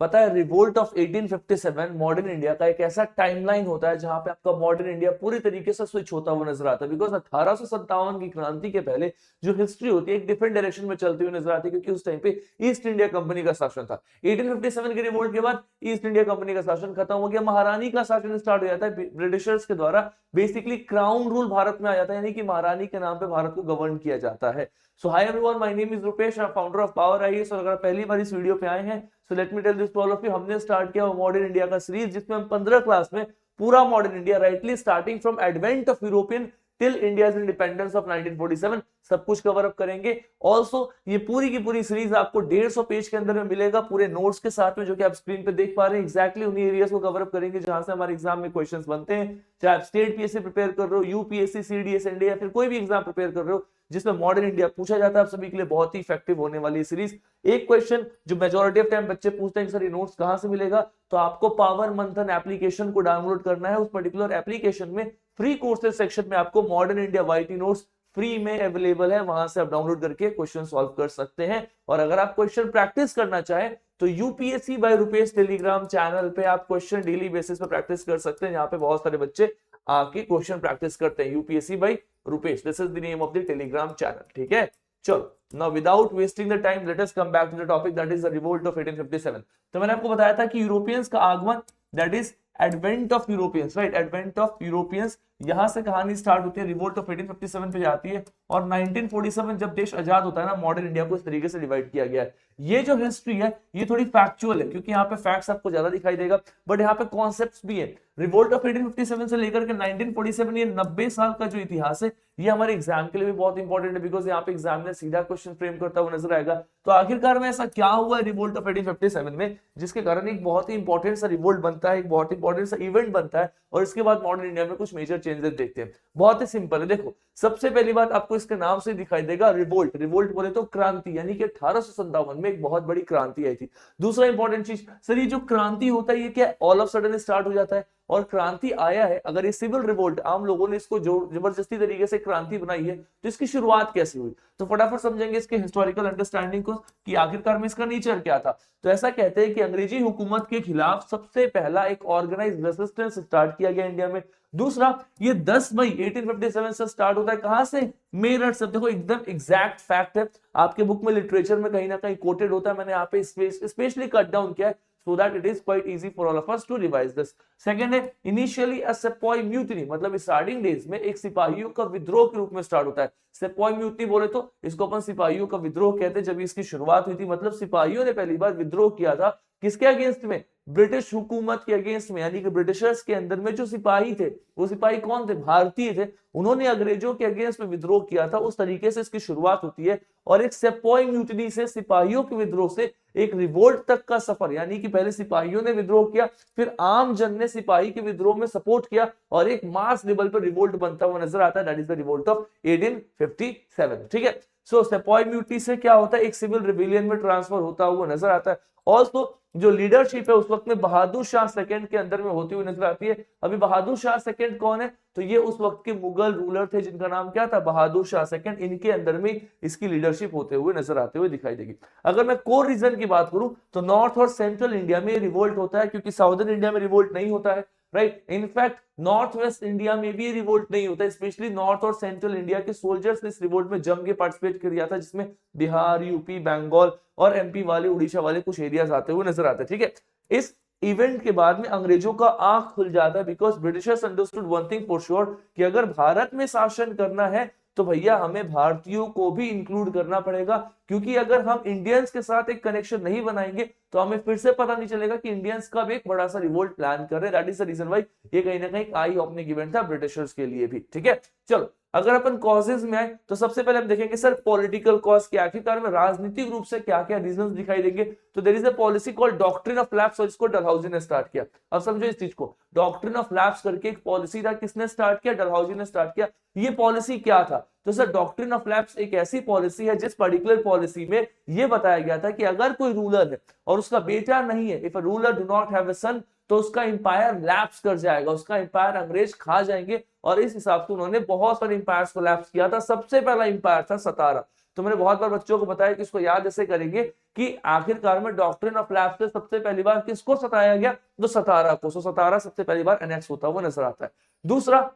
पता है revolt of 1857 modern India का एक ऐसा टाइमलाइन होता है जहां पे आपका मॉडर्न इंडिया पूरी तरीके से स्विच होता हुआ नजर आता है, बिकॉज 1857 की क्रांति के पहले जो हिस्ट्री होती है एक डिफरेंट डायरेक्शन में चलती हुई नजर आती है, क्योंकि उस टाइम पे ईस्ट इंडिया कंपनी का शासन था। 1857 के रिवोल्ट के बाद ईस्ट इंडिया कंपनी का शासन खत्म हो गया, महारानी का शासन स्टार्ट हो जाता है ब्रिटिशर्स के द्वारा। बेसिकली क्राउन रूल भारत में आ जाता है, यानी कि महारानी के नाम पे भारत को गवर्न किया जाता है। So hi everyone, my name is Rupesh, I am founder of power IAS. और अगर पहली बार इस वीडियो पे आए हैं, so let me tell this to all of you, हमने स्टार्ट किया मॉडर्न इंडिया का सीरीज, जिसमें हम 15 क्लास में पूरा modern India rightly starting from advent of European till India's independence of 1947 सब कुछ कवर अप करेंगे। ऑल्सो ये पूरी की पूरी सीरीज आपको 150 पेज के अंदर में मिलेगा, पूरे नोट्स के साथ में, जो कि आप स्क्रीन पे देख पा रहे हैं। एक्जैक्टली उन्हीं एरियाज को कवर अप करेंगे जहां से हमारे एग्जाम में क्वेश्चंस बनते हैं। चाहे आप स्टेट पीएससी प्रिपेयर कर रहे हो, यूपीएससी, सीडीएस, एनडीए या फिर कोई भी एग्जाम प्रिपेयर कर रहे हो जिसमें मॉडर्न इंडिया पूछा जाता है, आप सभी के लिए बहुत ही इफेक्टिव होने वाली है सीरीज। एक क्वेश्चन जो मेजॉरिटी ऑफ टाइम बच्चे पूछते हैं कि सर ये नोट्स कहां से मिलेगा, तो आपको पावर मंथन एप्लीकेशन को डाउनलोड करना है। उस पर्टिकुलर एप्लीकेशन में फ्री कोर्सेज सेक्शन में आपको modern India YT notes free में अवेलेबल है, वहां से आप डाउनलोड करके क्वेश्चन सॉल्व कर सकते हैं। और अगर आप क्वेश्चन प्रैक्टिस करना चाहें तो UPSC by Rupesh Telegram channel पे आप क्वेश्चन डेली बेसिस पे प्रैक्टिस कर सकते हैं। यहाँ पे बहुत सारे बच्चे आके क्वेश्चन प्रैक्टिस करते हैं। UPSC by Rupesh, this is the name of the Telegram channel, ठीक है। चलो, now without wasting the time let us come back to the topic, that is the revolt of 1857। तो मैंने आपको बताया था कि यूरोपियंस का आगमन, that is advent of Europeans, right, advent of Europeans, यहां से कहानी स्टार्ट होती है, रिवोल्ट ऑफ 1857 पे जाती है। और 1947 जब देश आजाद होता है ना, मॉडर्न इंडिया को इस तरीके से डिवाइड किया गया है। ये जो हिस्ट्री है ये थोड़ी फैक्चुअल है, क्योंकि यहाँ पे फैक्ट्स आपको ज्यादा दिखाई देगा, बट यहाँ पे कॉन्सेप्ट्स भी है। रिवोल्ट ऑफ 1857 से लेकर के 1947, ये 90 साल का जो इतिहास है, ये हमारे एग्जाम के लिए भी बहुत इंपॉर्टेंट है, बिकॉज यहाँ पे एग्जाम ने सीधा क्वेश्चन फ्रेम करता हुआ नजर आएगा। तो आखिरकार में ऐसा क्या हुआ है रिवोल्ट ऑफ 1857 में, जिसके कारण एक बहुत ही इंपॉर्टेंट सा रिवोल्ट बनता है, एक बहुत इंपॉर्टेंट सा इवेंट बनता है, और इसके बाद मॉडर्न इंडिया में कुछ मेजर चेंजेस देखते हैं। बहुत ही सिंपल है, देखो सबसे पहली बात आपको इसके नाम से दिखाई देगा रिवोल्ट। रिवोल्ट बोले तो क्रांति, यानी कि 1857 में एक बहुत बड़ी क्रांति आई थी। दूसरा इंपॉर्टेंट चीज, सर ये जो क्रांति होता है ये क्या ऑल ऑफ सडन स्टार्ट हो जाता है? और क्रांति आया है, अगर ये सिविल रिवोल्ट, आम लोगों ने इसको जो जबरदस्ती तरीके से क्रांति बनाई है, तो इसकी शुरुआत कैसे हुई? तो फटाफट समझेंगे इसके हिस्टोरिकल अंडरस्टैंडिंग को कि आखिरकार में इसका नेचर क्या था। तो ऐसा कहते हैं कि अंग्रेजी हुकूमत के खिलाफ सबसे पहला एक ऑर्गेनाइज्ड रेजिस्टेंस स्टार्ट किया गया इंडिया में। दूसरा, ये 10 मई 1857 से स्टार्ट होता है, कहां से? मेरठ से। देखो एकदम एग्जैक्ट फैक्ट है, आपके बुक में लिटरेचर में कहीं ना कहीं कोटेड होता है, मैंने यहाँ पे स्पेशली कट डाउन किया है so that it is quite easy for all of us to revise this. Second है initially a sepoy mutiny, मतलब स्टार्टिंग डेज में एक सिपाहियों का विद्रोह के रूप में स्टार्ट होता है। सेपॉय म्यूटनी बोले तो इसको अपन सिपाहियों का विद्रोह कहते हैं। जब इसकी शुरुआत हुई थी, मतलब सिपाहियों ने पहली बार विद्रोह किया था, किसके अगेंस्ट में? ब्रिटिश हुकूमत के अगेंस्ट में, यानी कि ब्रिटिशर्स के अंदर में जो सिपाही थे, वो सिपाही कौन थे? भारतीय थे। उन्होंने अंग्रेजों के अगेंस्ट में विद्रोह किया था, उस तरीके से इसकी शुरुआत होती है। और एक सेपॉय म्यूटनी से, सिपाहियों के विद्रोह से एक रिवोल्ट तक का सफर, यानी कि पहले सिपाहियों ने विद्रोह किया, फिर आम जन ने सिपाही के विद्रोह में सपोर्ट किया, और एक मास लेवल पर रिवोल्ट बनता हुआ नजर आता है, that is the revolt of 1857, ठीक है। सो सेपॉय म्यूटनी से क्या होता है? एक सिविल रिविलियन में ट्रांसफर होता हुआ नजर आता है। ऑल्सो जो लीडरशिप है उस वक्त में बहादुर शाह सेकंड के अंदर में होती हुई नजर आती है। अभी बहादुर शाह सेकंड कौन है? तो ये उस वक्त के मुगल रूलर थे, जिनका नाम क्या था? बहादुर शाह सेकंड। इनके अंदर में इसकी लीडरशिप होते हुए नजर आते हुए दिखाई देगी। अगर मैं कोर रीजन की बात करूं तो नॉर्थ और सेंट्रल इंडिया में रिवोल्ट होता है, क्योंकि साउदर्न इंडिया में रिवोल्ट नहीं होता है, right. In fact north west India में भी रिवोल्ट नहीं होता है, स्पेशली नॉर्थ और सेंट्रल इंडिया के सोल्जर्स ने इस रिवोल्ट में जम के पार्टिसिपेट किया था, जिसमें बिहार, यूपी, बंगाल और एमपी वाले, उड़ीसा वाले कुछ एरियाज आते हुए नजर आते हैं, ठीक है। इस इवेंट के बाद में अंग्रेजों का आंख खुल जाता है, because Britishers understood one thing for sure कि अगर भारत में शासन करना है तो भैया हमें भारतीयों को भी इंक्लूड करना पड़ेगा, क्योंकि अगर हम इंडियंस के साथ एक कनेक्शन नहीं बनाएंगे तो हमें फिर से पता नहीं चलेगा कि इंडियंस का भी एक बड़ा सा रिवोल्ट प्लान कर रहे हैं। That is the reason why ये कहीं ना कहीं आई ओपनिंग इवेंट था ब्रिटिशर्स के लिए भी, ठीक है। चलो, अगर अपन कॉजेज में आए तो सबसे पहले हम देखेंगे सर पॉलिटिकल कॉज के, आखिरकार में राजनीतिक रूप से क्या क्या रीजंस दिखाई देंगे। तो there is a policy called doctrine of lapse, और इसको डलहौजी ने स्टार्ट किया। अब समझो इस चीज को, डॉक्ट्रिन ऑफ लैप्स करके एक पॉलिसी था, किसने स्टार्ट किया? डलहौजी ने स्टार्ट किया। ये पॉलिसी क्या था? तो सर डॉक्ट्रिन ऑफ लैप्स एक ऐसी पॉलिसी है जिस पर्टिकुलर पॉलिसी में यह बताया गया था कि अगर कोई रूलर है और उसका बेटा नहीं है, if a ruler do not have a son, तो उसका इंपायर लैप्स कर जाएगा, उसका इंपायर अंग्रेज खा जाएंगे। और इस हिसाब से उन्होंने बहुत सारे इंपायर्स को लैप्स किया था। सबसे पहला इंपायर था सतारा। तो मैंने बहुत बार बच्चों को बताया कि इसको याद ऐसे करेंगे कि आखिरकार में डॉक्ट्रिन ऑफ लैप्स से सबसे पहली बार किसको सताया गया, तो सतारा को। सतारा सबसे पहली बार एनेक्स होता हुआ नजर आता है। दूसरा,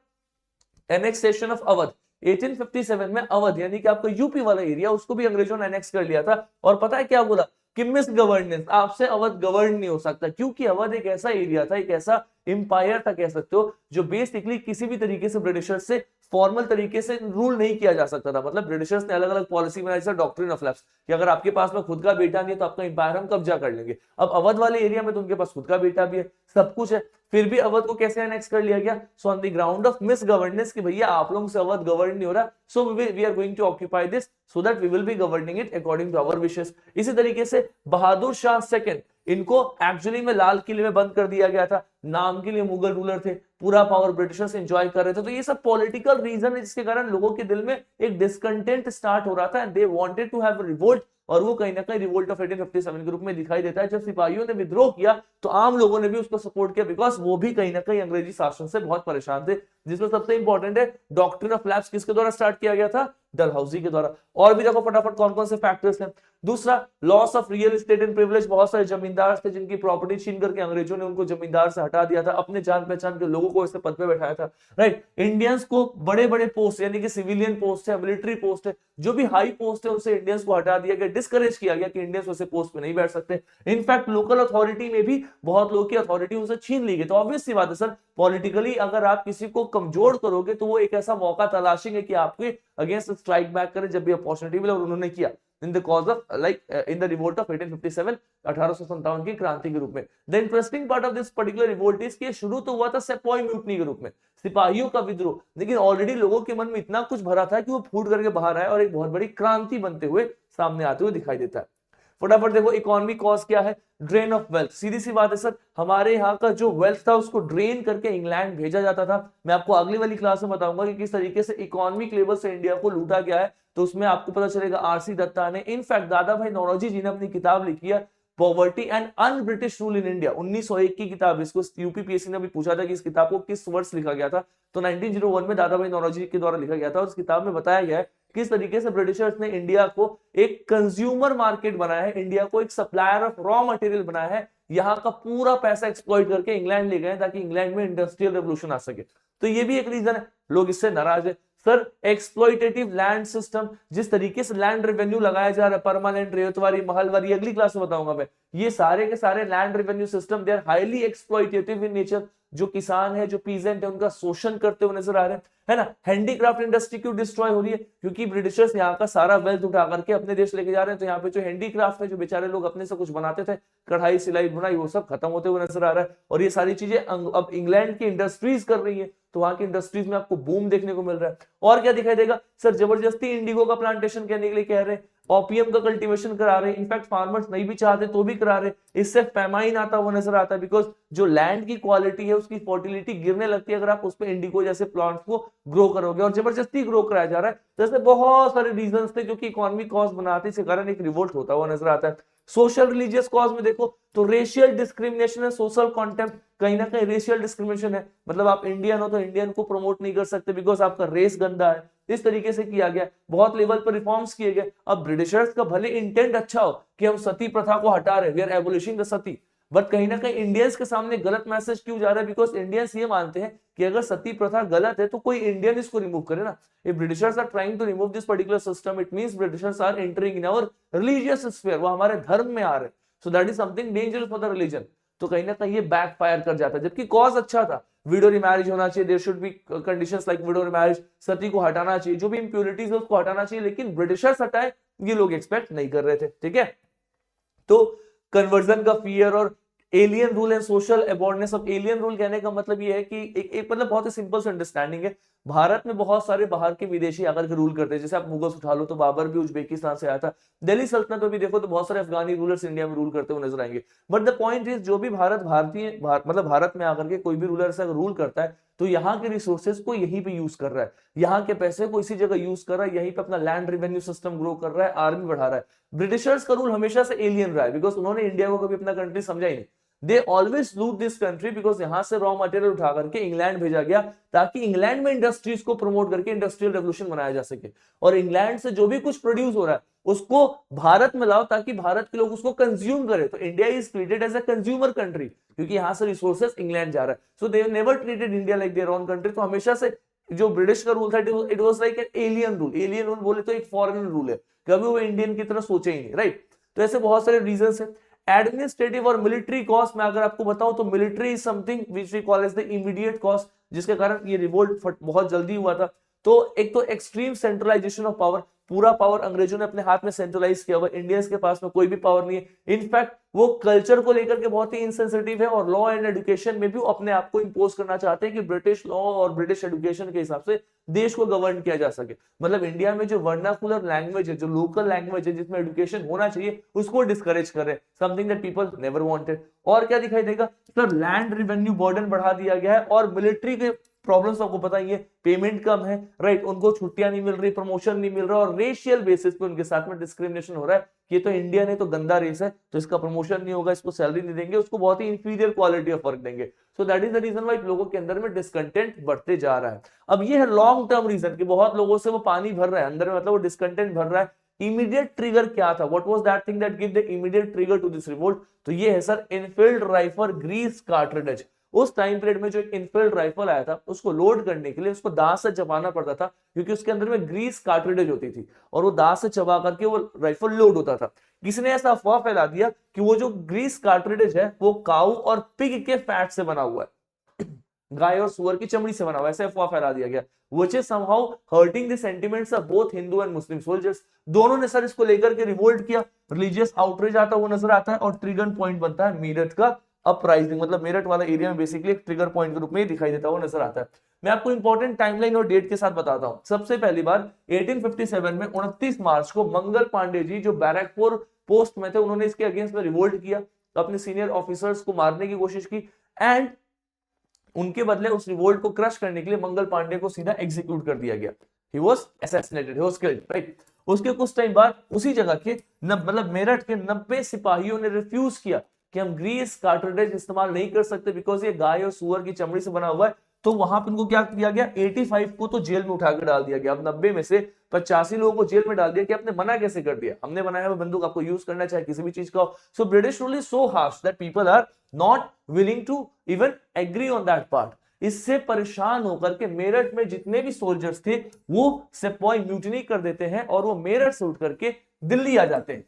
एनेक्सेशन ऑफ अवध। 1857 में अवध यानी कि आपका यूपी वाला एरिया, उसको भी अंग्रेजों ने एनेक्स कर लिया था। और पता है क्या बोला कि मिस गवर्नेंस, आपसे अवध गवर्न नहीं हो सकता, क्योंकि अवध एक ऐसा एरिया था, एक ऐसा इंपायर था कह सकते हो, जो बेसिकली किसी भी तरीके से ब्रिटिशर्स से फॉर्मल तरीके से रूल नहीं किया जा सकता था। मतलब ब्रिटिशर्स ने अलग अलग पॉलिसी बनाई, जैसे डॉक्ट्रिन ऑफ लैप्स, कि अगर आपके पास में खुद का बेटा नहीं है तो आपका इंपायर हम कब्जा कर लेंगे। अब अवध वाले एरिया में तो उनके पास खुद का बेटा भी है, सब कुछ है, फिर भी अवध को कैसे एनेक्स कर लिया गया? So on the ground of miss governance, कि भैया आप लोगों से अवध गवर्न नहीं हो रहा, so we are going to occupy this so that we will be governing it according to our wishes. इसी तरीके से बहादुर शाह सेकंड, इनको एक्चुअली में लाल किले में बंद कर दिया गया था, नाम के लिए मुगल रूलर थे, पूरा पावर ब्रिटिशर्स एंजॉय कर रहे थे। तो ये सब पॉलिटिकल रीजन है जिसके कारण लोगों के दिल में एक डिस्कंटेंट स्टार्ट हो रहा था, and they wanted to have revolt. और वो कहीं ना कहीं रिवोल्ट ऑफ 1857 के रूप में दिखाई देता है। जब सिपाहियों ने विद्रोह किया तो आम लोगों ने भी उसको सपोर्ट किया, बिकॉज वो भी कहीं ना कहीं अंग्रेजी शासन से बहुत परेशान थे। जिसमें सबसे इंपॉर्टेंट है डॉक्ट्रिन ऑफ लैप्स किसके द्वारा स्टार्ट किया गया था? डलहौजी के द्वारा। और भी देखो फटाफट कौन कौन से फैक्टर्स हैं। दूसरा, loss of real estate and privilege. बहुत सारे जमींदार थे जिनकी प्रॉपर्टी छीन करके अंग्रेजों ने उनको जमींदार से हटा दिया था, अपने जान पहचान के लोगों को ऐसे पद पे बैठाया था, राइट। इंडियंस को बड़े बड़े पोस्ट यानी कि सिविलियन पोस्ट है, मिलिट्री पोस्ट है, जो भी हाई पोस्ट है उनसे इंडियंस को हटा दिया गया, डिस्करेज किया गया कि इंडियंस वैसे पोस्ट पे नहीं बैठ सकते। इनफैक्ट लोकल अथॉरिटी में भी बहुत लोगों की अथॉरिटी उनसे छीन ली गई। तो ऑब्वियस सी बात है सर, पॉलिटिकली अगर आप किसी को कमजोर करोगे तो वो एक ऐसा मौका तलाशेंगे कि आपके अगेंस्ट स्ट्राइक बैक करे जब भी अपॉर्चुनिटी मिले, और उन्होंने किया in the cause of in the revolt of 1857, 1857 की क्रांति के रूप में। The interesting part of this particular revolt is कि शुरू तो हुआ था सेपॉय म्यूटनी के रूप में, सिपाहियों का विद्रोह, लेकिन ऑलरेडी लोगों के मन में इतना कुछ भरा था कि वो फूट करके बाहर आया और एक बहुत बड़ी क्रांति बनते हुए सामने आते हुए दिखाई देता है। फटाफट देखो इकोनॉमी कॉज क्या है? Drain of wealth. सीधी सी बात है सर, हमारे यहाँ का जो वेल्थ था उसको ड्रेन करके इंग्लैंड भेजा जाता था। मैं आपको अगली वाली क्लास में बताऊंगा कि किस तरीके से इकोनॉमिक लेवल से इंडिया को लूटा गया है, तो उसमें आपको पता चलेगा। आरसी दत्ता ने, इनफैक्ट दादा भाई नौरोजी जी ने अपनी किताब लिखी है poverty and un British rule in India, 1901 की किताब। इसको यूपीपीएससी ने भी पूछा था कि इस किताब को किस वर्ष लिखा गया था, तो 1901 में दादा भाई नौरोजी के द्वारा लिखा गया था। और इस किताब में बताया गया है किस तरीके से ब्रिटिशर्स ने इंडिया को एक कंज्यूमर मार्केट बनाया है, इंडिया को एक सप्लायर ऑफ रॉ मटेरियल बनाया है, यहाँ का पूरा पैसा एक्सप्लॉइट करके इंग्लैंड ले गए ताकि इंग्लैंड में इंडस्ट्रियल रेवोल्यूशन आ सके। तो ये भी एक रीजन है, लोग इससे नाराज है। सर एक्सप्लॉइटेटिव लैंड सिस्टम, जिस तरीके से लैंड रेवेन्यू लगाया जा रहा है, परमानेंट, रेतवारी, महलवारी, अगली क्लास में बताऊंगा मैं, ये सारे के सारे land revenue system they are highly exploitative in nature. जो किसान है, जो पीजेंट है, उनका शोषण करते हुए नजर आ रहे हैं, है ना। हैंडीक्राफ्ट इंडस्ट्री क्यों डिस्ट्रॉय हो रही है? क्योंकि ब्रिटिशर्स यहाँ का सारा वेल्थ उठा करके अपने देश लेके जा रहे हैं। तो यहाँ पे जो हैंडीक्राफ्ट है, जो बेचारे लोग अपने से कुछ बनाते थे, कढ़ाई, सिलाई, बुनाई, वो सब खत्म होते हुए नजर आ रहा है। और ये सारी चीजें अब इंग्लैंड की इंडस्ट्रीज कर रही है, तो वहां की इंडस्ट्रीज में आपको बूम देखने को मिल रहा है। और क्या दिखाई देगा सर? जबरदस्ती इंडिगो का प्लांटेशन करने के लिए कह रहे हैं, ओपीएम का कल्टीवेशन करा रहे हैं, इनफैक्ट फार्मर्स नहीं भी चाहते तो भी करा रहे हैं। इससे फेमाइन आता हुआ नजर आता है, बिकॉज जो लैंड की क्वालिटी है उसकी फर्टिलिटी गिरने लगती है अगर आप उस पर इंडिगो जैसे प्लांट्स को ग्रो करोगे, और जबरदस्ती ग्रो कराया जा रहा है। जैसे बहुत सारे रीजंस थे जो कि इकोनॉमिक कॉज बनाते, इस कारण एक रिवोल्ट होता हुआ नजर आता है। सोशल रिलीजियस कॉज में देखो तो रेशियल डिस्क्रिमिनेशन है, सोशल कॉन्टेम्प्ट, कहीं ना कहीं रेशियल डिस्क्रिमिनेशन है। मतलब आप इंडियन हो तो इंडियन को प्रमोट नहीं कर सकते बिकॉज आपका रेस गंदा है। इस तरीके से किया गया, बहुत लेवल पर रिफॉर्म्स किए गए। अब ब्रिटिशर्स का भले इंटेंट अच्छा हो कि हम सती प्रथा को हटा रहे, we are abolishing the sati, but कहीं ना कहीं इंडियंस के सामने गलत मैसेज क्यों जा रहा है? बिकॉज इंडियंस ये मानते हैं कि अगर सती प्रथा गलत है तो कोई इंडियन इसको रिमूव करे ना। If Britishers are trying to remove this particular system, it means Britishers are entering in our religious sphere, वो हमारे धर्म में आ रहे हैं। So that is something dangerous for the religion. तो कहीं ना कहीं ये बैकफायर कर जाता है, जबकि कॉज अच्छा था, विडो रिमैरिज होना चाहिए, there should be conditions like widow remarriage, sati को हटाना चाहिए, जो भी इंप्योरिटीज है उसको हटाना चाहिए, लेकिन ब्रिटिशर्स हटाए ये लोग एक्सपेक्ट नहीं कर रहे थे। ठीक है, तो कन्वर्जन का फियर और एलियन रूल एंड सोशल अबॉर्डनेस। ऑफ एलियन रूल कहने का मतलब ये है कि एक मतलब बहुत ही सिंपल सा अंडरस्टैंडिंग है। भारत में बहुत सारे बाहर के विदेशी आकर के रूल करते हैं, जैसे आप मुगल्स उठा लो तो बाबर भी उज्बेकिस्तान से आया था। दिल्ली सल्तनत में भी देखो तो बहुत सारे अफगानी रूलर्स इंडिया में रूल करते हुए नजर आएंगे। बट द पॉइंट इज, जो भी मतलब भारत में आकर के कोई भी रूलर से रूल करता है तो यहाँ के रिसोर्सेज को यहीं पे यूज कर रहा है, यहाँ के पैसे को इसी जगह यूज कर रहा है, यहीं पे अपना लैंड रेवेन्यू सिस्टम ग्रो कर रहा है, आर्मी बढ़ा रहा है। ब्रिटिशर्स का रूल हमेशा से एलियन रहा है, बिकॉज उन्होंने इंडिया को कभी अपना कंट्री समझा ही नहीं। दे ऑलवेज लूट दिस कंट्री बिकॉज यहां से रॉ मटेरियल उठा करके इंग्लैंड भेजा गया ताकि इंग्लैंड में इंडस्ट्रीज को प्रमोट करके इंडस्ट्रियल रेवोल्यूशन बनाया जा सके, और इंग्लैंड से जो भी कुछ प्रोड्यूस हो रहा है उसको भारत में लाओ ताकि भारत के लोग उसको कंज्यूम करें। तो India is treated as a consumer country क्योंकि यहां से रिसोर्सेस इंग्लैंड जा रहा है। So they never treated India like their own country. तो हमेशा से जो ब्रिटिश का रूल था it was like an alien rule. Alien rule बोले तो एक फॉरेन रूल है, कभी वो इंडियन की तरह सोचे ही नहीं, राइट। तो ऐसे बहुत सारे रीजंस है। एडमिनिस्ट्रेटिव और मिलिट्री कॉस्ट में अगर आपको बताऊं तो military is something which we call as the immediate cost, जिसके कारण ये रिवोल्ट बहुत जल्दी हुआ था। तो एक तो एक्सट्रीम सेंट्रलाइजेशन ऑफ पावर, पूरा पावर अंग्रेजों ने अपने हाथ में सेंट्रलाइज किया हुआ, इंडियंस के पास में कोई भी पावर नहीं है। इनफैक्ट वो कल्चर को लेकर के बहुत ही इनसेंसिटिव है और लॉ एंड एजुकेशन में भी वो अपने आप को इंपोज करना चाहते हैं कि ब्रिटिश लॉ और ब्रिटिश एजुकेशन के हिसाब से देश को गवर्न किया जा सके। मतलब इंडिया में जो वर्नाकुलर लैंग्वेज है, जो लोकल लैंग्वेज है जिसमें एजुकेशन होना चाहिए, उसको डिस्करेज कर रहे हैं, something that people never wanted. और क्या दिखाई देगा सर, लैंड रिवेन्यू बर्डन बढ़ा दिया गया है और मिलिट्री के प्रॉब्लम्स आपको पता ही है, पेमेंट कम है, राइट, उनको छुट्टियां नहीं मिल रही, प्रमोशन नहीं मिल रहा और रेशियल बेसिस पे उनके साथ में डिस्क्रिमिनेशन हो रहा है कि ये तो इंडियन है तो गंदा रेस है तो इसका प्रमोशन नहीं होगा, इसको सैलरी नहीं देंगे, उसको बहुत ही इंफीरियर क्वालिटी ऑफ वर्क देंगे। So that is the reason why लोगों के अंदर में डिसकंटेंट बढ़ते जा रहा है। अब ये है लॉन्ग टर्म रीजन कि बहुत लोगों से वो पानी भर रहा है अंदर में, मतलब वो डिसकंटेंट भर रहा है। इमीडिएट ट्रिगर क्या था, what was that thing that give the immediate trigger to this revolt? तो ये है sir Enfield rifle grease cartridge. उस टाइम पीरियड में जो एक इनफील्ड राइफल आया था उसको लोड करने के लिए उसको दांत से चबाना पड़ता था क्योंकि उसके अंदर में ग्रीस कार्ट्रिडेज होती थी और वो दांत से चबा करके वो राइफल लोड होता था। किसी ने ऐसा अफवाह फैला दिया कि वो जो ग्रीस कार्ट्रिडेज है वो काऊ और पिग के फैट से बना हुआ है, गाय और सुअर की चमड़ी से बना हुआ, ऐसे अफवाह फैला दिया गया, which is somehow hurting the sentiments of both Hindu and Muslim soldiers। दोनों ने सर इसको लेकर के रिवोल्ट किया, रिलीजियस आउटरीच आता हुआ नजर आता है और ट्रिगर पॉइंट बनता है मेरठ का अपराइजिंग। मतलब मेरठ वाला एरिया में बेसिकली एक ट्रिगर पॉइंट के रूप में दिखाई देता हुआ नजर आता है। मैं आपको इंपॉर्टेंट टाइमलाइन और डेट के साथ बताता हूं। सबसे पहली बार 1857 में 29 मार्च को मंगल पांडे जी जो बैरकपुर पोस्ट में थे, उन्होंने इसके अगेंस्ट में रिवोल्ट किया, अपने सीनियर ऑफिसर्स को मारने की कोशिश की एंड उनके बदले उस रिवोल्ट को क्रश करने के लिए मंगल पांडे को सीधा एग्जीक्यूट कर दिया गया। He was assassinated, he was killed, right? उसके कुछ टाइम बाद उसी जगह के मतलब मेरठ के 90 सिपाहियों ने रिफ्यूज किया कि हम ग्रीस कार्ट्रिडेज इस्तेमाल नहीं कर सकते बिकॉज ये गाय और सुअर की चमड़ी से बना हुआ है। तो वहां पर उनको क्या किया गया, 85 को तो जेल में उठा कर डाल दिया गया। अब 90 में से 85 लोगों को जेल में डाल दिया कि आपने मना कैसे कर दिया, हमने बनाया हुआ बंदूक आपको यूज करना चाहे किसी भी चीज का हो। So British rule is so harsh that people are not willing to even agree on that part. इससे परेशान होकर के मेरठ में जितने भी सोल्जर्स थे वो सेपॉय म्यूटिनी कर देते हैं और वो मेरठ से उठ करके दिल्ली आ जाते हैं।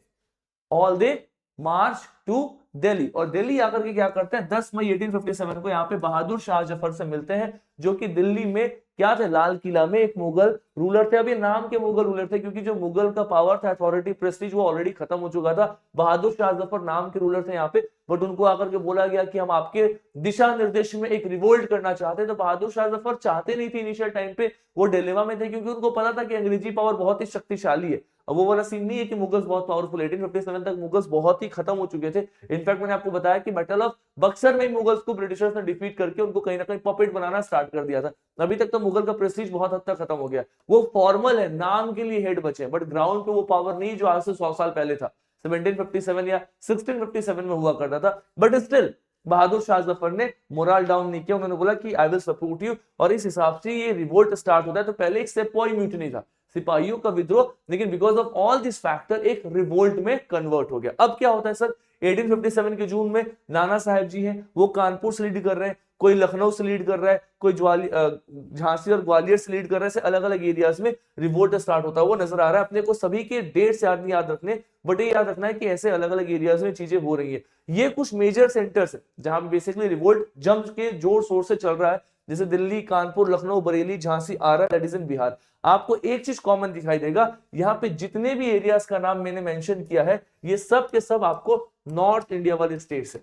All they March two Delhi, और दिल्ली आकर के क्या करते हैं, 10 मई 1857 को यहाँ पे बहादुर शाह जफर से मिलते हैं जो कि दिल्ली में क्या थे, लाल किला में एक मुगल रूलर थे। अभी नाम के मुगल रूलर थे क्योंकि जो मुगल का पावर था, अथॉरिटी, प्रेस्टीज वो ऑलरेडी खत्म हो चुका था। बहादुर शाह जफर नाम के रूलर थे यहाँ पे, बट उनको आकर के बोला गया कि हम आपके दिशा निर्देश में एक रिवोल्ट करना चाहते हैं। तो बहादुर शाह जफर चाहते नहीं थे इनिशियल टाइम पे, वो डिलेमा में थे क्योंकि उनको पता था कि अंग्रेजी पावर बहुत ही शक्तिशाली है। अब वो वाला सीन नहीं है कि मुगल्स बहुत पावरफुल, 1857 तक मुगल्स बहुत ही खत्म हो चुके थे। इनफैक्ट मैंने आपको बताया कि बैटल ऑफ बक्सर में मुगल्स को ब्रिटिशर्स ने डिफीट करके उनको कहीं ना कहीं पपेट बनाना स्टार्ट कर दिया था। अभी तक तो मुगल का प्रेस्टीज बहुत हद तक खत्म हो गया, वो फॉर्मल है, नाम के लिए हेड बचे, बट ग्राउंड पे वो पावर नहीं जो आज से 100 साल पहले था, 1757 या 1657 में हुआ करता था। बट स्टिल बहादुर शाह जफर ने मोरल डाउन नहीं किया, उन्होंने बोला कि आई विल सपोर्ट यू, और इस हिसाब से ये रिवोल्ट स्टार्ट होता है। तो पहले एक सेपॉय म्यूटिनी था, सिपाहियों का विद्रोह, लेकिन because of all this factor एक रिवोल्ट में कन्वर्ट हो गया। अब क्या होता है सर, 1857 के जून में नाना साहब जी हैं वो कानपुर से लीड कर रहे हैं, कोई लखनऊ से लीड कर रहा है, कोई झांसी और ग्वालियर से लीड कर रहा है, ऐसे अलग अलग एरियाज में रिवोल्ट स्टार्ट होता हुआ नजर आ रहा है। अपने को सभी के डेट्स याद रखने, बट ये याद रखना है कि ऐसे अलग अलग एरियाज में चीजें हो रही है। ये कुछ मेजर सेंटर्स है जहां पे बेसिकली रिवोल्ट जम के जोर शोर से चल रहा है, जैसे दिल्ली, कानपुर, लखनऊ, बरेली, झांसी, आरा, दैट इज इन बिहार। आपको एक चीज कॉमन दिखाई देगा, यहाँ पे जितने भी एरियाज का नाम मैंने मेंशन किया है ये सब के सब आपको नॉर्थ इंडिया वाले स्टेट्स है।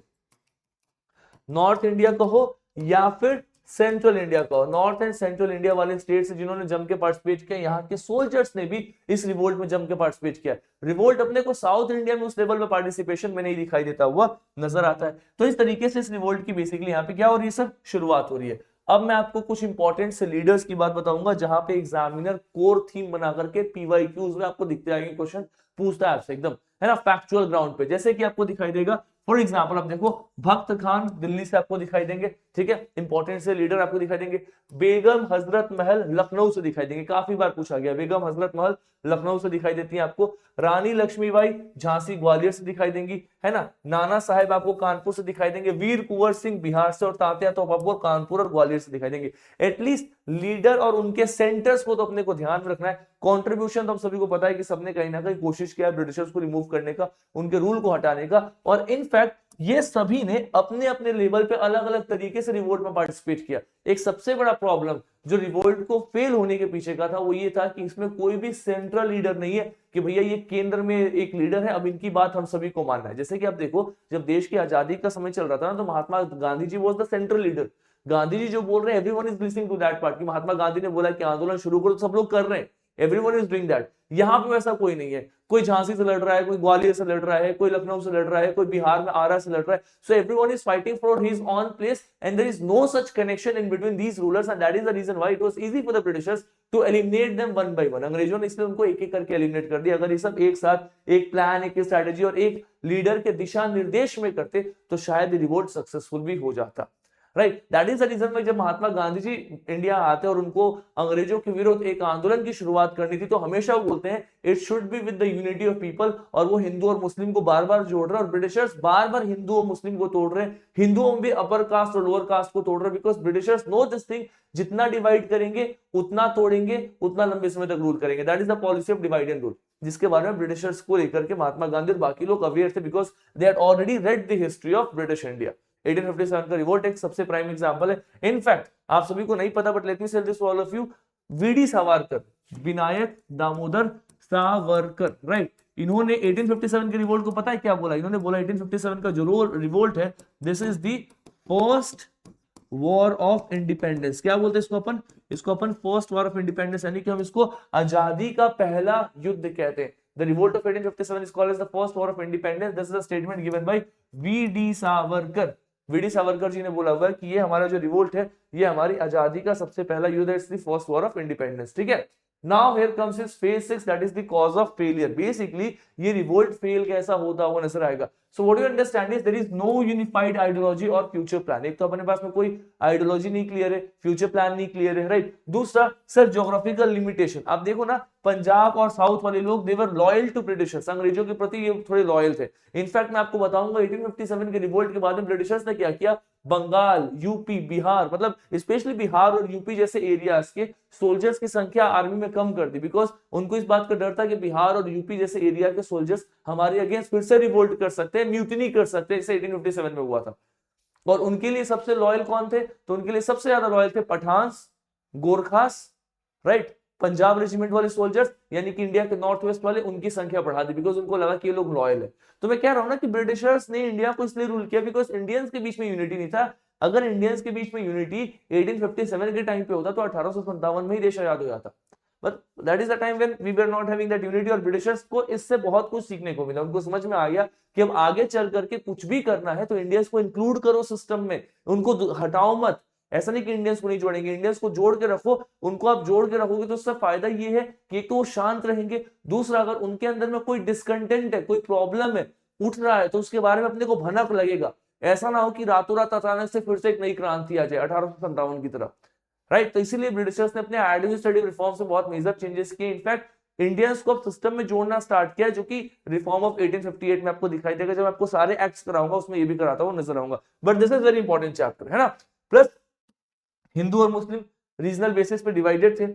नॉर्थ इंडिया कहो या फिर सेंट्रल इंडिया कहो, नॉर्थ एंड सेंट्रल इंडिया वाले स्टेट्स जिन्होंने जम के पार्टिसिपेट किया, यहाँ के सोल्जर्स ने भी इस रिवोल्ट में जम के पार्टिसिपेट किया। रिवोल्ट अपने को साउथ इंडिया में उस लेवल पे पार्टिसिपेशन में नहीं दिखाई देता हुआ नजर आता है। तो इस तरीके से इस रिवोल्ट की बेसिकली यहाँ पे क्या हो रही है सर, शुरुआत हो रही है। अब मैं आपको कुछ इंपॉर्टेंट से लीडर्स की बात बताऊंगा जहां पे एग्जामिनर कोर थीम बना करके पीवाईक्यूज में आपको दिखते आएंगे क्वेश्चन पूछता है आपसे, एकदम है ना, फैक्चुअल ग्राउंड पे। जैसे कि आपको दिखाई देगा फॉर एग्जाम्पल आप देखो, भक्त खान दिल्ली से आपको दिखाई देंगे, ठीक है, इंपॉर्टेंट से लीडर आपको दिखाई देंगे। बेगम हजरत महल लखनऊ से दिखाई देंगे, काफी बार पूछा गया, बेगम हजरत महल लखनऊ से दिखाई देती है आपको। रानी लक्ष्मीबाई झांसी ग्वालियर से दिखाई देंगी, है ना। नाना साहेब आपको कानपुर से दिखाई देंगे, वीर कुंवर सिंह बिहार से, और तात्या तोप आपको कानपुर और ग्वालियर से दिखाई देंगे। एटलीस्ट लीडर और उनके सेंटर्स को तो अपने को ध्यान में रखना है। कंट्रीब्यूशन तो हम सभी को पता है कि सबने कहीं ना कहीं कोशिश किया ब्रिटिशर्स को रिमूव करने का, उनके रूल को हटाने का, और इनफैक्ट ये सभी ने अपने अपने लेवल पे अलग अलग तरीके से रिवोल्ट में पार्टिसिपेट किया। एक सबसे बड़ा प्रॉब्लम जो रिवोल्ट को फेल होने के पीछे का था वो ये था कि इसमें कोई भी सेंट्रल लीडर नहीं है कि भैया ये केंद्र में एक लीडर है, अब इनकी बात हम सभी को मानना है। जैसे कि आप देखो, जब देश की आजादी का समय चल रहा था ना, तो Mahatma Gandhi ji was the central leader. Gandhi ji जो बोल रहे हैं, everyone is listening to that part, कि महात्मा गांधी ने बोला कि आंदोलन शुरू करो, तो सब लोग कर रहे हैं, एवरीवन इज डूइंग दैट। यहाँ पे वैसा कोई नहीं है, कोई झांसी से लड़ रहा है, कोई ग्वालियर से लड़ रहा है, कोई लखनऊ से लड़ रहा है, कोई बिहार में आरा से लड़ रहा है। So everyone is fighting for his own place and there is no such connection in between these rulers, and that is the reason why it was easy for the Britishers to eliminate them one by one. अंग्रेजों ने इसलिए उनको एक एक करके eliminate कर दिया। अगर ये सब एक साथ एक प्लान, एक स्ट्रेटेजी और एक लीडर के दिशा निर्देश में करते तो शायद रिवोल्ट सक्सेसफुल भी हो जाता। Right, that is the reason why जब महात्मा गांधी जी इंडिया आते और उनको अंग्रेजों के विरुद्ध एक आंदोलन की शुरुआत करनी थी, तो हमेशा वो बोलते हैं it should be with the unity of people, और वो हिंदू और मुस्लिम को बार बार जोड़ रहे हैं, और ब्रिटिशर्स बार बार हिंदू और मुस्लिम को तोड़ रहे हैं, हिंदुओं में भी अपर कास्ट और लोअर कास्ट को तोड़ रहे हैं, because Britishers know this thing, जितना डिवाइड करेंगे उतना तोड़ेंगे, उतना लंबे समय तक रूल करेंगे। That is the policy of divide and rule, जिसके बारे में ब्रिटिशर्स को लेकर के महात्मा गांधी और बाकी लोग अवेयर थे, because they had already read the history of British India. 1857 का रिवोल्ट एक सबसे प्राइम एग्जांपल है। इनफैक्ट आप सभी को नहीं पता, but let me tell this for all of you, V D Savarkar, Vinayak Damodar Savarkar, right, इन्होंने 1857 के रिवोल्ट को पता है क्या बोला? इन्होंने बोला 1857 का जो रिवोल्ट है, this is the first war of independence. क्या बोलते हैं इसको अपन? इसको अपन फर्स्ट वॉर ऑफ इंडिपेंडेंस, यानी कि हम इसको आजादी का पहला युद्ध कहते हैं। The revolt of 1857 is called as the first war of independence. This is a statement given by V.D. Savarkar. V.D. Savarkar ji ने बोला हुआ है कि ये हमारा जो रिवोल्ट है, ये हमारी आजादी का सबसे पहला युद्ध है, it's the first war of independence, ठीक है। Now here comes his phase 6, that is the cause of failure. Basically ये रिवोल्ट फेल कैसा होता हुआ नजर आएगा। So what you understand is there is no unified ideology और फ्यूचर प्लान। एक तो अपने पास में कोई आइडियोलॉजी नहीं क्लियर है, फ्यूचर प्लान नहीं क्लियर है, राइट। दूसरा सर ज्योग्राफिकल लिमिटेशन। आप देखो ना, पंजाब और साउथ वाले लोग दे वर लॉयल टू ब्रिटिशर्स, अंग्रेजों के प्रति ये थोड़े लॉयल थे। इनफैक्ट मैं आपको बताऊंगा 1857 के रिवोल्ट के बाद में ब्रिटिशर्स ने क्या किया, बंगाल, यूपी, बिहार, मतलब स्पेशली बिहार और यूपी जैसे एरियाज के सोल्जर्स की संख्या आर्मी में कम कर दी, बिकॉज उनको इस बात का डर था कि बिहार और यूपी जैसे एरिया के सोल्जर्स हमारे अगेंस्ट फिर से रिवोल्ट कर सकते हैं, म्यूटिनी कर सकते हैं, जैसे 1857 में हुआ था। और उनके लिए सबसे लॉयल कौन थे? तो उनके लिए सबसे ज्यादा लॉयल थे पठान्स, गोरखास, राइट, पंजाब रेजिमेंट वाले सोल्जर्स, यानी कि इंडिया के नॉर्थ वेस्ट वाले, उनकी संख्या बढ़ा दी, बिकॉज उनको लगा कि ये लोग लॉयल है। तो मैं कह रहा हूं ना कि ब्रिटिशर्स ने इंडिया को इसलिए रूल किया बिकॉज इंडियंस के बीच में यूनिटी नहीं था। अगर इंडियंस के बीच में यूनिटी 1857 के टाइम पे होता तो 1857 में ही देश आजाद हो जाता, but that is the time when we were not having that unity. और ब्रिटिशर्स को इससे बहुत कुछ सीखने को मिला, उनको समझ में आ गया कि अब आगे चल करके कुछ भी करना है तो इंडियंस को इंक्लूड करो सिस्टम में, उनको हटाओ मत। ऐसा नहीं कि इंडियंस को नहीं जोड़ेंगे, इंडियंस को जोड़ के रखो। उनको आप जोड़ के रखोगे तो उसका फायदा ये है कि एक तो वो शांत रहेंगे, दूसरा अगर उनके अंदर में कोई डिस्कंटेंट है, कोई प्रॉब्लम है, उठ रहा है, तो उसके बारे में अपने को भनक लगेगा। ऐसा ना हो कि रातों रात अचानक से फिर से एक नई क्रांति आ जाए 1857 की तरह, राइट। तो इसीलिए ब्रिटिशर्स ने अपने एडमिनिस्ट्रेटिव रिफॉर्म्स में बहुत मेजर चेंजेस किए। इनफैक्ट इंडियंस को अब सिस्टम में जोड़ना स्टार्ट किया, जो कि रिफॉर्म ऑफ 1858 में आपको दिखाई देगा। जब आपको सारे एक्ट्स कराऊंगा उसमें ये भी कराता हुआ नजर आऊंगा, but this is very important chapter, है ना। प्लस हिंदू और मुस्लिम रीजनल बेसिस पे डिवाइडेड थे।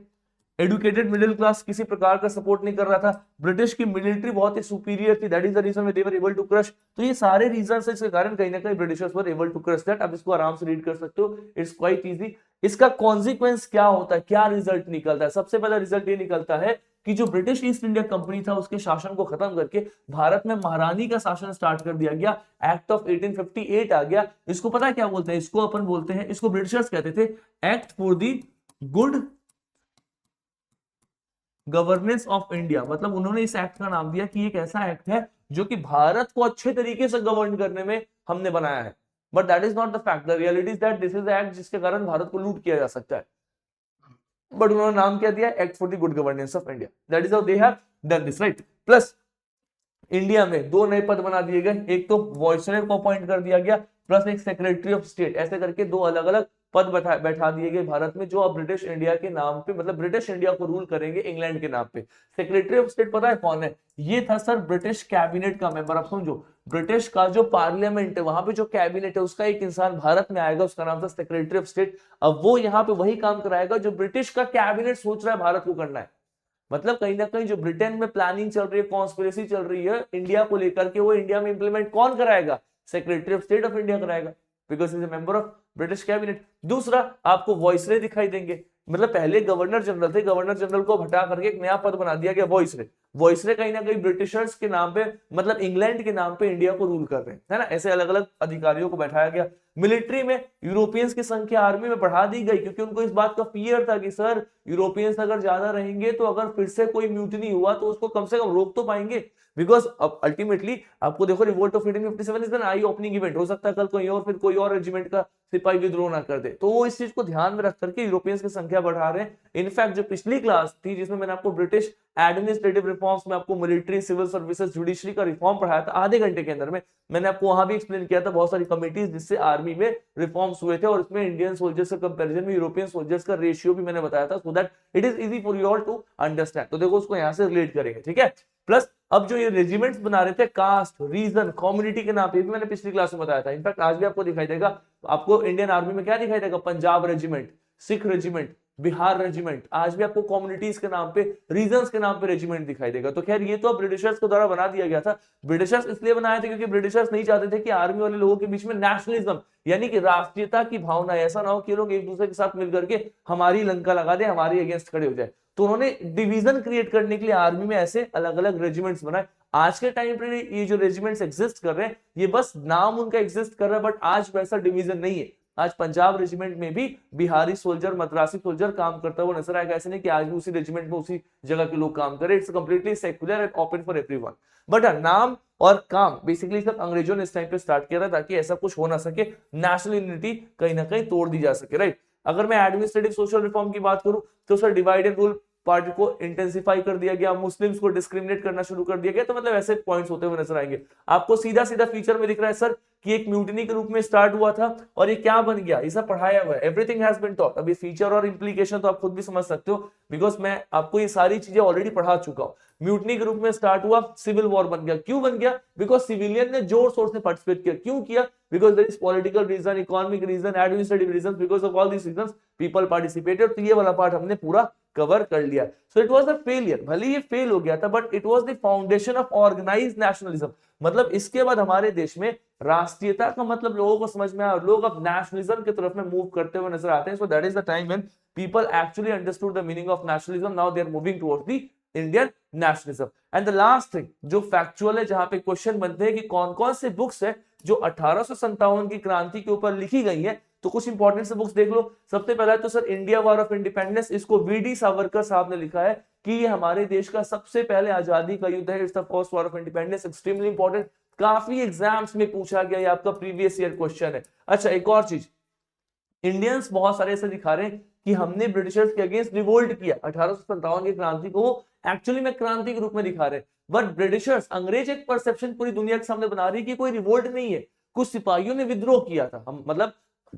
एडुकेटेड मिडिल क्लास किसी प्रकार का सपोर्ट नहीं कर रहा था। ब्रिटिश की मिलिट्री बहुत ही सुपीरियर थी, that is the reason they were able to crush. तो ये सारे रीजंस है, इसके कारण कहीं ना कहीं Britishers were able to crush that. अब इसको आराम से रीड कर सकते हो, इट्स क्वाइट इजी। इसका कॉन्सिक्वेंस क्या होता है, क्या रिजल्ट निकलता है? सबसे पहला रिजल्ट ये निकलता है कि जो ब्रिटिश ईस्ट इंडिया कंपनी था उसके शासन को खत्म करके भारत में महारानी का शासन स्टार्ट कर दिया गया। एक्ट ऑफ 1858 आ गया। इसको पता है क्या बोलते हैं? इसको अपन बोलते हैं, इसको ब्रिटिशर्स कहते थे act for the good governance of India. मतलब उन्होंने इस एक्ट का नाम दिया कि एक ऐसा एक्ट है जो कि भारत को अच्छे तरीके से गवर्न करने में हमने बनाया है। But that is not the fact, the reality is that this is the act जिसके कारण भारत को लूट किया जा सकता है। बट उन्होंने नाम क्या दिया? Act for the good governance of India. That is how they have done this, right. Plus India में 2 नए पद बना दिए गए, एक तो वॉइसरॉय को अपॉइंट कर दिया गया प्लस एक सेक्रेटरी ऑफ स्टेट, ऐसे करके 2 अलग अलग पद बैठा दिए गए भारत में, जो अब ब्रिटिश इंडिया के नाम पे, मतलब ब्रिटिश इंडिया को रूल करेंगे इंग्लैंड के नाम पे। सेक्रेटरी ऑफ स्टेट पता है कौन है? ये था सर ब्रिटिश कैबिनेट का मेंबर। आप समझो, ब्रिटिश का जो पार्लियामेंट है, वहां पे जो कैबिनेट है, उसका एक इंसान भारत में आएगा, उसका नाम था सेक्रेटरी ऑफ स्टेट। अब वो यहाँ पे वही काम कराएगा जो ब्रिटिश का कैबिनेट सोच रहा है भारत को करना है। मतलब कहीं ना कहीं जो ब्रिटेन में प्लानिंग चल रही है, कॉन्स्पिरेसी चल रही है इंडिया को लेकर के, वो इंडिया में इंप्लीमेंट कौन कराएगा? Secretary of state of India कराएगा, because is a member of British cabinet. दूसरा, आपको वॉइसरे दिखाई देंगे। मतलब पहले गवर्नर जनरल थे, गवर्नर जनरल को हटा करके एक नया पद बना दिया गया वॉइसरे। वॉइसरे कहीं ना कहीं ब्रिटिशर्स के नाम पे, मतलब इंग्लैंड के नाम पे इंडिया को रूल कर रहे हैं, है ना। ऐसे अलग अलग अधिकारियों को बैठाया गया। मिलिट्री में यूरोपियंस की संख्या आर्मी में बढ़ा दी गई, क्योंकि उनको इस बात का फियर था कि सर यूरोपियंस अगर ज्यादा रहेंगे तो अगर फिर से कोई म्यूटिनी हुआ तो उसको कम से कम रोक तो पाएंगे। बिकॉज अब अल्टीमेटली आपको देखो, revolt of 1857 is an I opening event. हो सकता है कल कोई और, फिर कोई और रेजिमेंट का सिपाही विद्रोह ना कर दे, तो वो इस चीज को ध्यान में रख करके यूरोपियंस की संख्या बढ़ा रहे हैं। इनफैक्ट जो पिछली क्लास थी जिसमें मैंने आपको ब्रिटिश एडमिनिस्ट्रेटिव रिफॉर्म्स में आपको मिलिट्री, सिविल सर्विसेज, जुडिशरी का रिफॉर्म पढ़ाया था आधे घंटे के अंदर में, मैंने आपको वहां भी एक्सप्लेन किया था बहुत सारी कमिटीज जिससे आर्मी में रिफॉर्म्स हुए थे, और इसमें इंडियन सोल्जर्स के कंपैरिजन में यूरोपियन सोल्जर्स का रेशियो भी मैंने बताया था, so that it is easy for you all to understand. तो देखो उसको यहां से रिलेट करेंगे, ठीक है। प्लस अब जो ये रेजिमेंट्स बना रहे थे कास्ट, रीजन, कम्युनिटी के नाम पे, भी मैंने पिछली क्लास में बताया था। इनफैक्ट आज भी आपको दिखाई देगा, आपको इंडियन आर्मी में क्या दिखाई देगा? Punjab regiment, Sikh regiment, Bihar regiment. आज भी आपको कम्युनिटीज के नाम पे, रीजन्स के नाम पे रेजिमेंट दिखाई देगा। तो खैर ये तो अब ब्रिटिशर्स के द्वारा बना दिया गया था। ब्रिटिशर्स इसलिए बनाए थे क्योंकि ब्रिटिशर्स नहीं चाहते थे कि आर्मी वाले लोगों के बीच में नेशनलिज्म, यानी कि राष्ट्रीयता की भावना, ऐसा ना हो कि लोग एक दूसरे के साथ मिलकर के हमारी लंका लगा दे, हमारी अगेंस्ट खड़े हो जाए। तो उन्होंने डिवीजन क्रिएट करने के लिए आर्मी में ऐसे अलग अलग रेजिमेंट्स बनाए। आज के टाइम पे ये जो रेजिमेंट्स एग्जिस्ट कर रहे हैं, ये बस नाम उनका एग्जिस्ट कर रहा है, बट आज वैसा डिवीजन नहीं है। आज पंजाब रेजिमेंट में भी बिहारी सोल्जर, मद्रासी सोल्जर काम करता हुआ नजर आएगा। ऐसे नहीं कि आज भी उसी रेजिमेंट में उसी जगह के लोग काम करें। It's completely secular and open for everyone. But नाम और काम बेसिकली सब अंग्रेजों ने इस टाइम पे स्टार्ट किया था, ताकि ऐसा कुछ हो ना सके, नेशनल यूनिटी कहीं ना कहीं तोड़ दी जा सके, राइट। अगर मैं एडमिनिस्ट्रेटिव सोशल रिफॉर्म की बात करूं तो sir divide and rule party को इंटेंसिफाई कर दिया गया, मुस्लिम्स को डिस्क्रिमिनेट करना शुरू कर दिया गया। तो मतलब ऐसे पॉइंट्स होते हुए नजर आएंगे आपको। सीधा सीधा फीचर में दिख रहा है सर कि एक म्यूटिनी के रूप में स्टार्ट हुआ था और ये क्या बन गया, ये सब पढ़ाया हुआ है, एवरीथिंग हैज बीन टॉट। अभी फीचर और इंप्लीकेशन तो आप खुद भी समझ सकते हो, बिकॉज मैं आपको ये सारी चीजें ऑलरेडी पढ़ा चुका हूं। म्यूटिनी के रूप में स्टार्ट हुआ, सिविल वॉर बन गया। क्यों बन गया? बिकॉज सिविलियन ने जोर शोर से पार्टिसिपेट किया। क्यों किया? Because there is political reason, economic reason, administrative reason, because of all these reasons people participated. तो ये वाला पार्ट हमने पूरा कवर कर लिया। So it was a failure, भले ये फेल हो गया था, but it was the foundation of organised nationalism. मतलब इसके बाद हमारे देश में राष्ट्रीयता का मतलब लोगों को समझ में आया और लोग अब नेशनलिज्म की तरफ में मूव करते हुए नजर आते हैं। So that is the time when people actually understood the meaning of nationalism. Now they are moving towards the Indian nationalism. And the last thing जो फैक्चुअल है, जहां पे क्वेश्चन बनते हैं कि कौन कौन से बुक्स है जो 1857 की क्रांति के ऊपर लिखी गई है, तो कुछ इंपॉर्टेंट से बुक्स देख लो। सबसे पहला तो sir India war of independence, इसको वीडी सावरकर साहब ने लिखा है कि ये हमारे देश का सबसे पहले आजादी का युद्ध है। It's the first war of independence, extremely important, काफी एग्जाम्स में पूछा गया, ये आपका प्रीवियस ईयर क्वेश्चन है। अच्छा एक और चीज, इंडियंस बहुत सारे ऐसे दिखा रहे हैं कि हमने ब्रिटिशर्स के अगेंस्ट रिवोल्ट किया। 1857 की क्रांति को एक्चुअली में क्रांति के रूप में दिखा रहे हैं, बट ब्रिटिशर्स, अंग्रेज एक परसेप्शन पूरी दुनिया के सामने बना रही है कि कोई रिवोल्ट नहीं है, कुछ सिपाहियों ने विद्रोह किया था। हम मतलब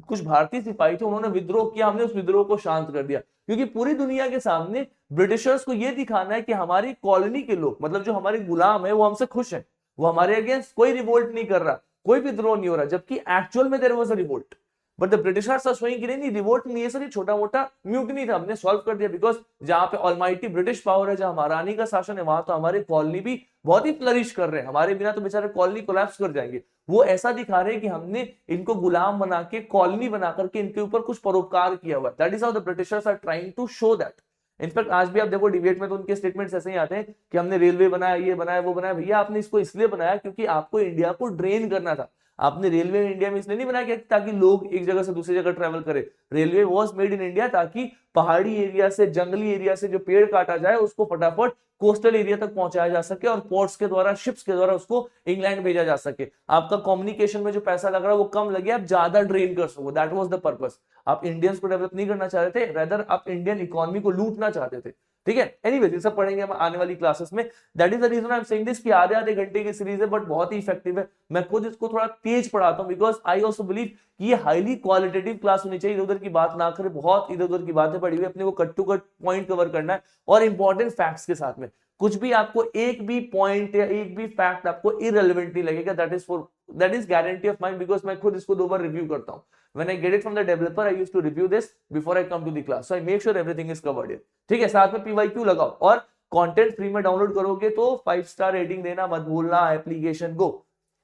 कुछ भारतीय सिपाही थे, उन्होंने विद्रोह किया, हमने उस विद्रोह को शांत कर दिया। क्योंकि पूरी दुनिया के सामने ब्रिटिशर्स को यह दिखाना है कि हमारी कॉलोनी के लोग, मतलब जो हमारे गुलाम है, वो हमसे खुश है, वो हमारे अगेंस्ट कोई रिवोल्ट नहीं कर रहा, कोई विद्रोह नहीं हो रहा, जबकि एक्चुअल में there was a revolt. But the Britishers are showing कि नहीं रिवोल्ट नहीं है सर, ये छोटा मोटा म्यूटनी था, हमने सॉल्व कर दिया। बिकॉज जहां पे ऑलमाइटी ब्रिटिश पावर है, जहां महारानी का शासन है, वहां तो हमारे कॉलोनी भी बहुत ही फ्लरिश कर रहे हैं, हमारे बिना तो बेचारे कॉलोनी कोलैप्स कर जाएंगे। वो ऐसा दिखा रहे हैं कि हमने इनको गुलाम बना के, कॉलोनी बना करके इनके ऊपर कुछ परोपकार किया हुआ। That is how the Britishers are trying to show that. In fact आज भी आप देखो डिबेट में तो उनके स्टेटमेंट्स ऐसे ही आते हैं कि हमने रेलवे बनाया, ये बनाया, वो बनाया। भैया आपने इसको इसलिए बनाया क्योंकि आपको इंडिया को ड्रेन करना था। आपने रेलवे इंडिया में इसलिए नहीं बनाया ताकि लोग एक जगह से दूसरी जगह ट्रेवल करें। Railway was made in India ताकि पहाड़ी एरिया से, जंगली एरिया से जो पेड़ काटा जाए उसको फटाफट कोस्टल एरिया तक पहुंचाया जा सके और पोर्ट्स के द्वारा, शिप्स के द्वारा उसको इंग्लैंड भेजा जा सके। आपका कम्युनिकेशन में जो पैसा लग रहा है वो कम लगे, आप ज्यादा ड्रेन कर सको। That was the purpose. आप इंडियंस को डेवलप नहीं करना चाहते थे, रेदर आप इंडियन इकोनॉमी को लूटना चाहते थे। ठीक है। एनीवेज ये सब पढ़ेंगे हम आने वाली क्लासेस में। That is the reason I am saying this कि आधे आधे घंटे की सीरीज है बट बहुत ही इफेक्टिव है। मैं खुद इसको थोड़ा तेज पढ़ाता हूं बिकॉज आई ऑल्सो बिलीव कि ये हाईली क्वालिटेटिव क्लास होनी चाहिए, इधर उधर की बात ना करे, बहुत इधर उधर की बातें पड़ी हुई, अपने को cut to cut point cover करना है और इंपॉर्टेंट फैक्ट्स के साथ में। कुछ भी आपको एक भी पॉइंट या एक भी फैक्ट आपको इररिलेवेंट नहीं लगेगा, that is guarantee of mind because मैं खुद इसको 2 बार रिव्यू करता हूं। When I get it from the developer, I used to review this before I come to the class. So I make sure everything is covered here. ठीक है, साथ में PYQ लगाओ और कंटेंट फ्री में डाउनलोड करोगे तो 5 स्टार रेटिंग देना मत भूलना, application go.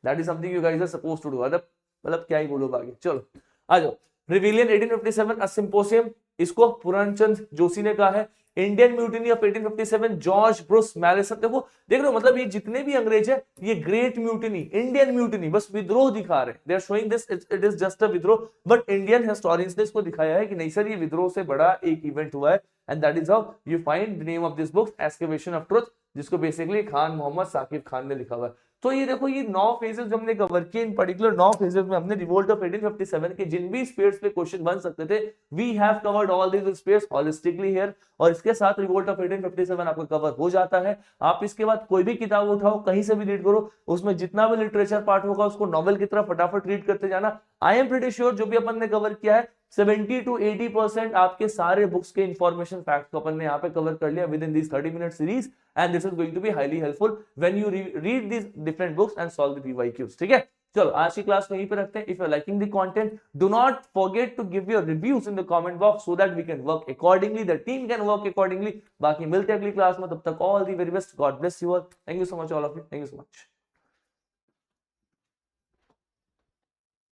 That is something you guys are supposed to do. मतलब क्या ही बोलो आगे, चलो आ जाओ। रिविलियन 1857 अ सिंपोसियम, इसको पूरनचंद जोशी ने कहा है। Indian mutiny of 1857 George Bruce Malleson. देखो देख रहे हो, मतलब ये जितने भी अंग्रेज है ये ग्रेट म्यूटिनी, इंडियन म्यूटिनी, बस विद्रोह दिखा रहे हैं। They are showing this it is just a विद्रोह, बट इंडियन हिस्टोरियंस ने इसको दिखाया है कि नहीं सर ये विद्रोह से बड़ा एक इवेंट हुआ है। And that is how you find the name of this book excavation of truth, जिसको बेसिकली खान मोहम्मद साकिब खान ने लिखा हुआ है। तो ये देखो ये 9 फेजेस जो हमने कवर किए, इन पर्टिकुलर 9 फेजेस में हमने रिवोल्ट ऑफ 1857 के जिन भी स्पेयर्स पे क्वेश्चन बन सकते थे, we have covered all these spheres holistically here. और इसके साथ रिवोल्ट ऑफ 1857 आपका कवर हो जाता है। आप इसके बाद कोई भी किताब उठाओ, कहीं से भी रीड करो, उसमें जितना भी लिटरेचर पार्ट होगा उसको नॉवेल की तरह फटाफट रीड करते जाना। आई एम प्रीटी श्योर जो भी अपन ने कवर किया है 70 to 80% आपके सारे बुक्स के इंफॉर्मेशन फैक्ट्स को अपन ने यहाँ पे कवर कर लिया within this 30-minute series, and this is going to be highly helpful when you read this different books and solve the PYQs. ठीक है, चलो आज की क्लास को यहीं पे रखते हैं। If you are liking the content, do not forget to give your reviews in the comment box so that we can work accordingly, the team can work accordingly. बाकी मिलते हैं अगली क्लास में, तब तक all the very best, God bless you all, thank you so much all of you, thank you so much.